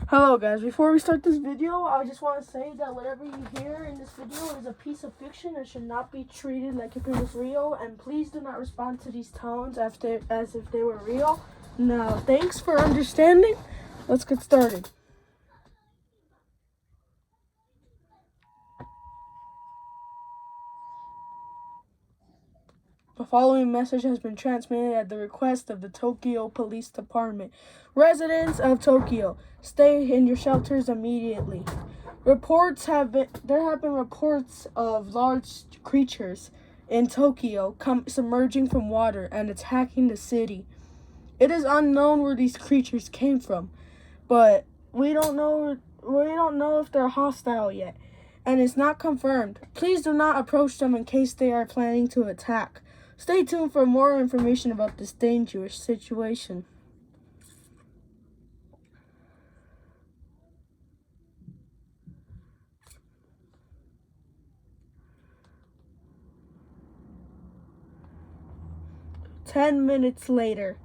Hello guys, before we start this video, I just want to say that whatever you hear in this video is a piece of fiction and should not be treated like if it was real, and please do not respond to these tones as if they were real. Now, thanks for understanding. Let's get started. The following message has been transmitted at the request of the Tokyo Police Department. Residents of Tokyo, stay in your shelters immediately. There have been reports of large creatures in Tokyo submerging from water and attacking the city. It is unknown where these creatures came from, but we don't know if they're hostile yet, and it's not confirmed. Please do not approach them in case they are planning to attack. Stay tuned for more information about this dangerous situation. Ten minutes later.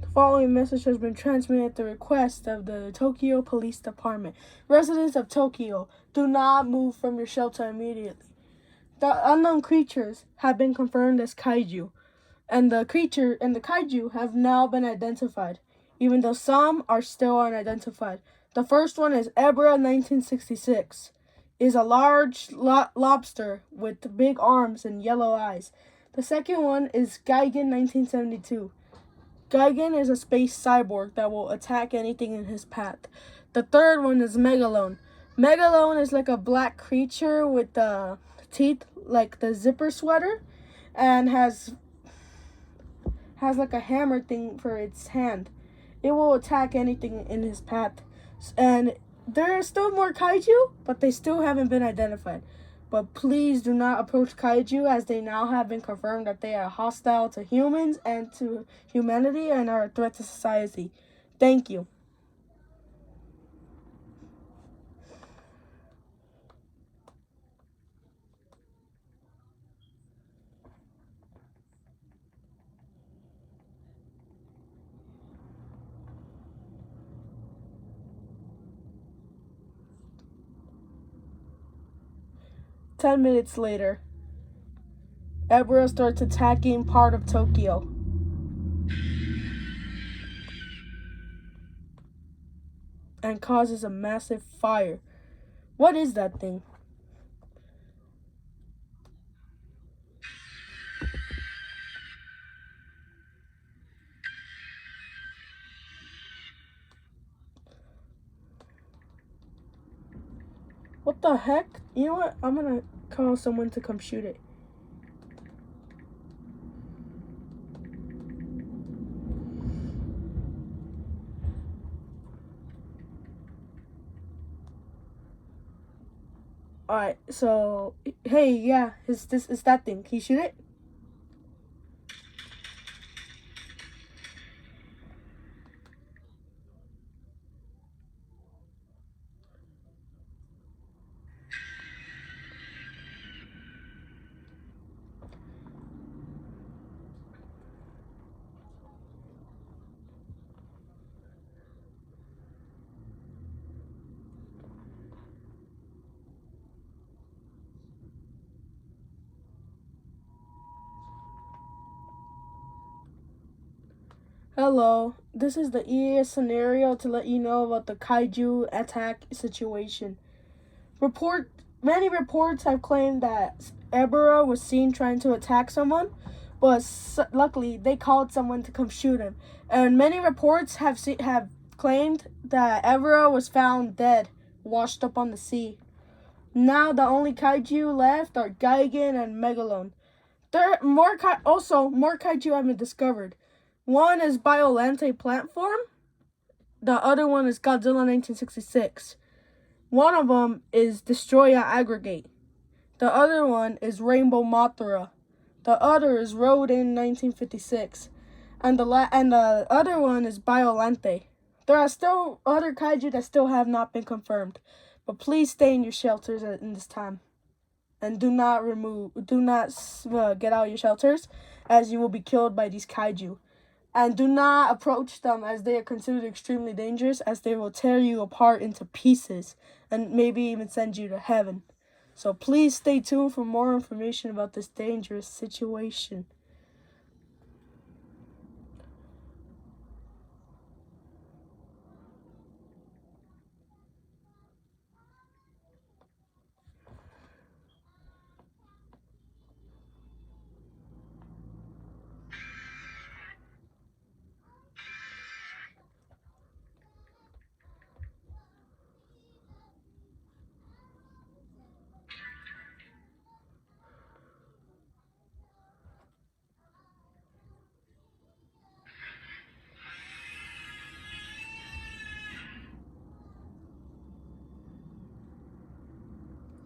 The following message has been transmitted at the request of the Tokyo Police Department. Residents of Tokyo, do not move from your shelter immediately. The unknown creatures have been confirmed as kaiju, and the kaiju have now been identified, even though some are still unidentified. The first one is Ebra 1966. Is a large lobster with big arms and yellow eyes. The second one is Gigan 1972. Gigan is a space cyborg that will attack anything in his path. The third one is Megalon. Megalon is like a black creature with teeth like the zipper sweater, and has like a hammer thing for its hand. It will attack anything in his path. And there are still more kaiju, but they still haven't been identified. But please do not approach kaiju, as they now have been confirmed that they are hostile to humans and to humanity and are a threat to society. Thank you. Ten minutes later, Ebra starts attacking part of Tokyo. And causes a massive fire. What is that thing? What the heck? You know what? I'm gonna call someone to come shoot it. Alright, so hey, yeah, it's that thing. Can you shoot it? Hello, this is the EA scenario to let you know about the kaiju attack situation. Many reports have claimed that Ebra was seen trying to attack someone, but luckily they called someone to come shoot him. And many reports have claimed that Ebra was found dead, washed up on the sea. Now the only kaiju left are Gigan and Megalon. More kaiju have been discovered. One is Biolante plant form. The other one is Godzilla 1966. One of them is Destroya aggregate. The other one is Rainbow Mothra. The other is Rodin 1956. And the other one is Biolante. There are still other kaiju that still have not been confirmed, but please stay in your shelters in this time, and do not get out of your shelters, as you will be killed by these kaiju. And do not approach them, as they are considered extremely dangerous, as they will tear you apart into pieces and maybe even send you to heaven. So please stay tuned for more information about this dangerous situation.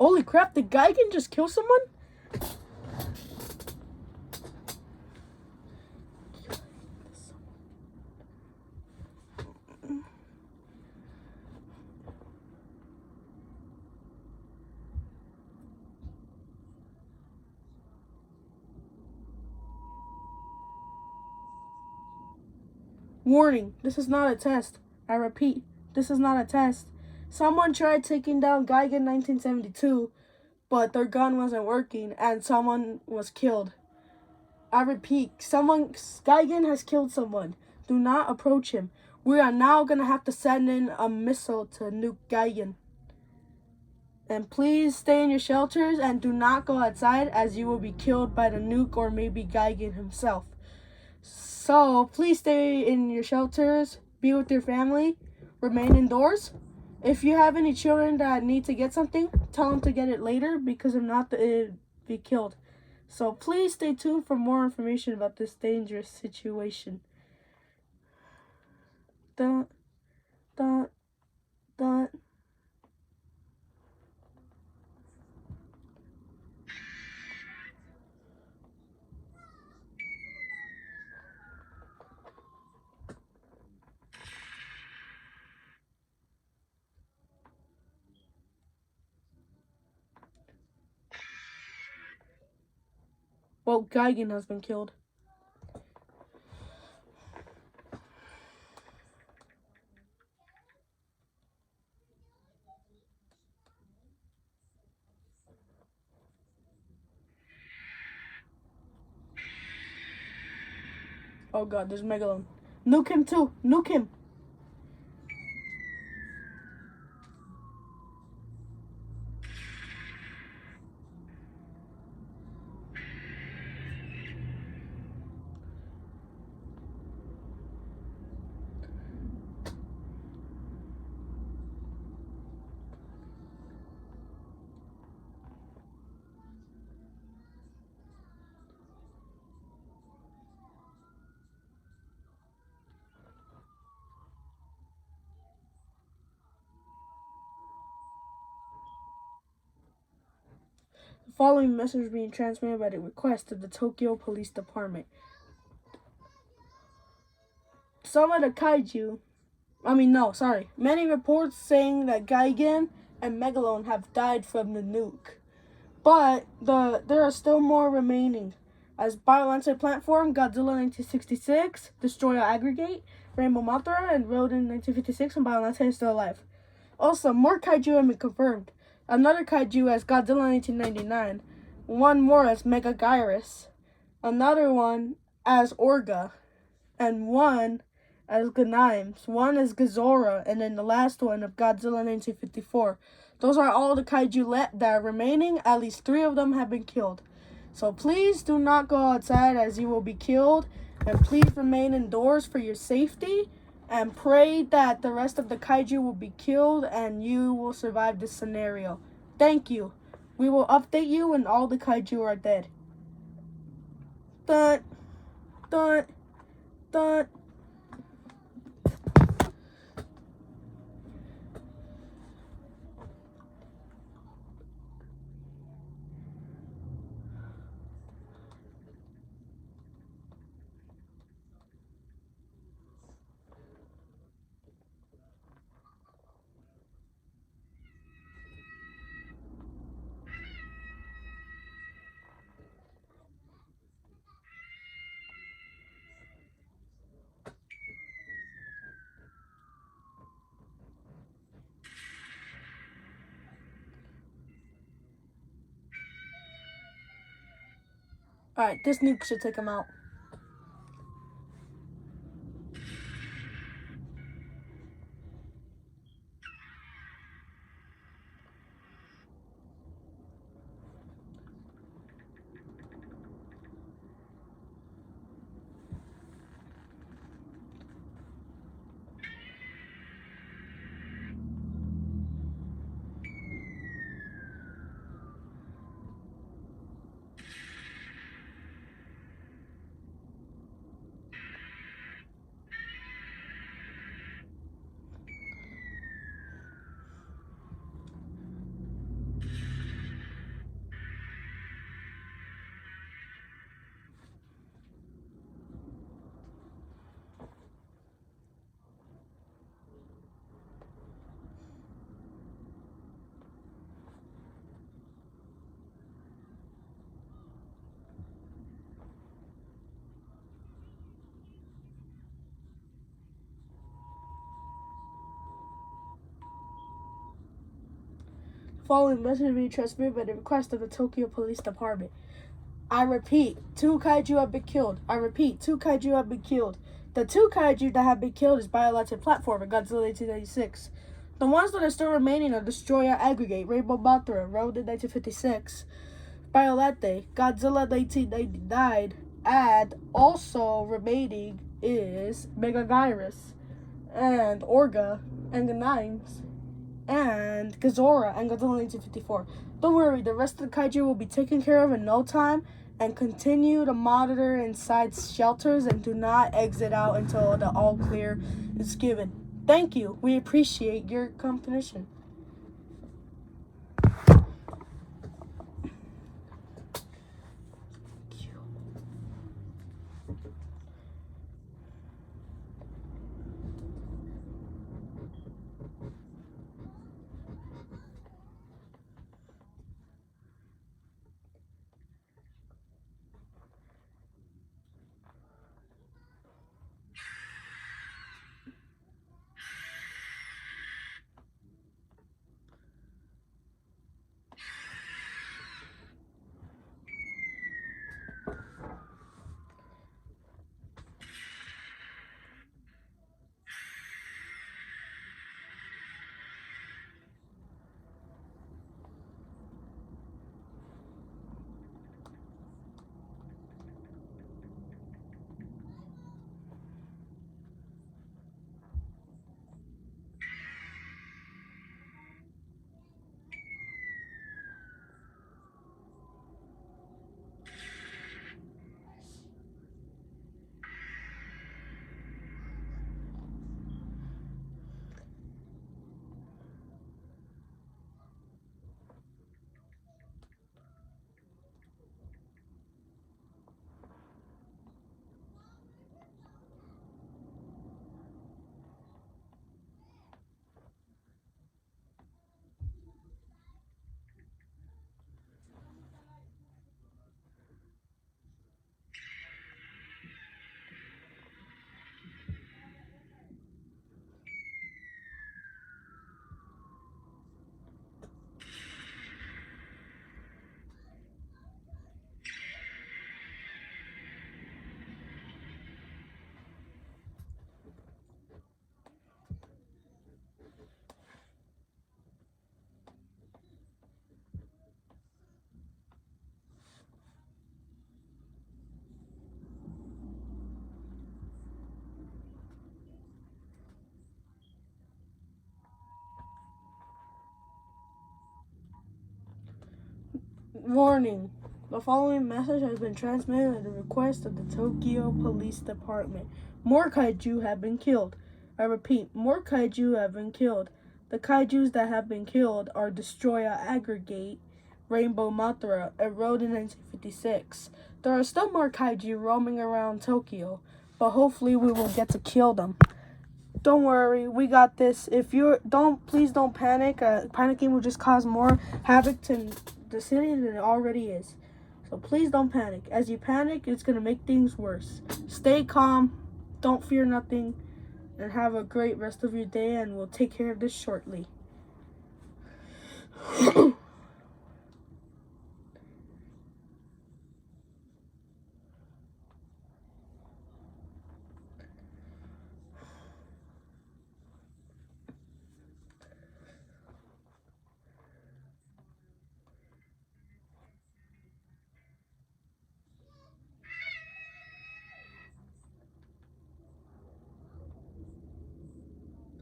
Holy crap, the guy can just kill someone? Warning, this is not a test. I repeat, this is not a test. Someone tried taking down Gigan 1972, but their gun wasn't working and someone was killed. I repeat, Gigan has killed someone. Do not approach him. We are now going to have to send in a missile to nuke Gigan. And please stay in your shelters and do not go outside, as you will be killed by the nuke or maybe Gigan himself. So please stay in your shelters, be with your family, remain indoors. If you have any children that need to get something, tell them to get it later, because if not, they'll be killed. So please stay tuned for more information about this dangerous situation. Dun, dun, dun. Well, Gigan has been killed. Oh god, there's Megalon. Nuke him too. Nuke him. The following message is being transmitted by the request of the Tokyo Police Department. Some of the kaiju, many reports saying that Gigan and Megalon have died from the nuke. But there are still more remaining. As Biolancer Platform, Godzilla 1966, Destroyer Aggregate, Rainbow Mothra, and Rodin 1956, and Biolancer is still alive. Also, more kaiju have been confirmed. Another kaiju as Godzilla 1999, one more as Megagyrus, another one as Orga, and one as Ganimes, one as Gazora, and then the last one of Godzilla 1954. Those are all the kaiju that are remaining. At least 3 of them have been killed. So please do not go outside, as you will be killed. And please remain indoors for your safety. And pray that the rest of the kaiju will be killed and you will survive this scenario. Thank you. We will update you when all the kaiju are dead. Dun, dun, dun. Alright, this nuke should take him out. Following message being transmitted by the request of the Tokyo Police Department. I repeat, 2 kaiju have been killed. I repeat, 2 kaiju have been killed. The 2 kaiju that have been killed is Biologically Platformer, Godzilla 1896. The ones that are still remaining are Destroyer Aggregate, Rainbow Mothra, Road in 1956, Biolete, Godzilla 1999, and also remaining is Megagyrus, and Orga, and the Nines, and Gazora, and Godzilla 1954. Don't worry, the rest of the kaiju will be taken care of in no time, and continue to monitor inside shelters and do not exit out until the all clear is given. Thank you. We appreciate your competition. Warning. The following message has been transmitted at the request of the Tokyo Police Department. More kaiju have been killed. I repeat, more kaiju have been killed. The kaijus that have been killed are Destroyer Aggregate, Rainbow Mothra, and Road in 1956. There are still more kaiju roaming around Tokyo, but hopefully we will get to kill them. Don't worry, we got this. Please don't panic. Panicking will just cause more havoc to the city than it already is. So please don't panic. As you panic, it's gonna make things worse. Stay calm, don't fear nothing, and have a great rest of your day, and we'll take care of this shortly.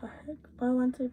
The heck? Violente.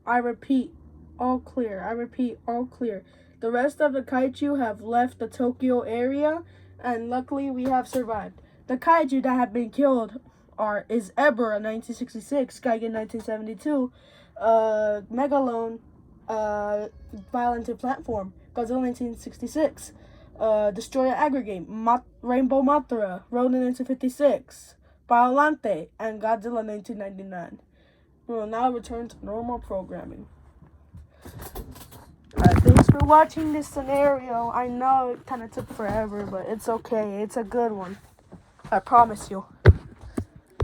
I repeat, all clear. I repeat, all clear. The rest of the kaiju have left the Tokyo area, and luckily we have survived. The kaiju that have been killed is Ebra 1966, Gigan 1972, Megalone, Violent Platform, Godzilla 1966, Destroyer Aggregate, Rainbow Mothra, Ronin 1956, Violante, and Godzilla 1999. We will now return to normal programming. Thanks for watching this scenario. I know it kind of took forever, but it's okay. It's a good one. I promise you.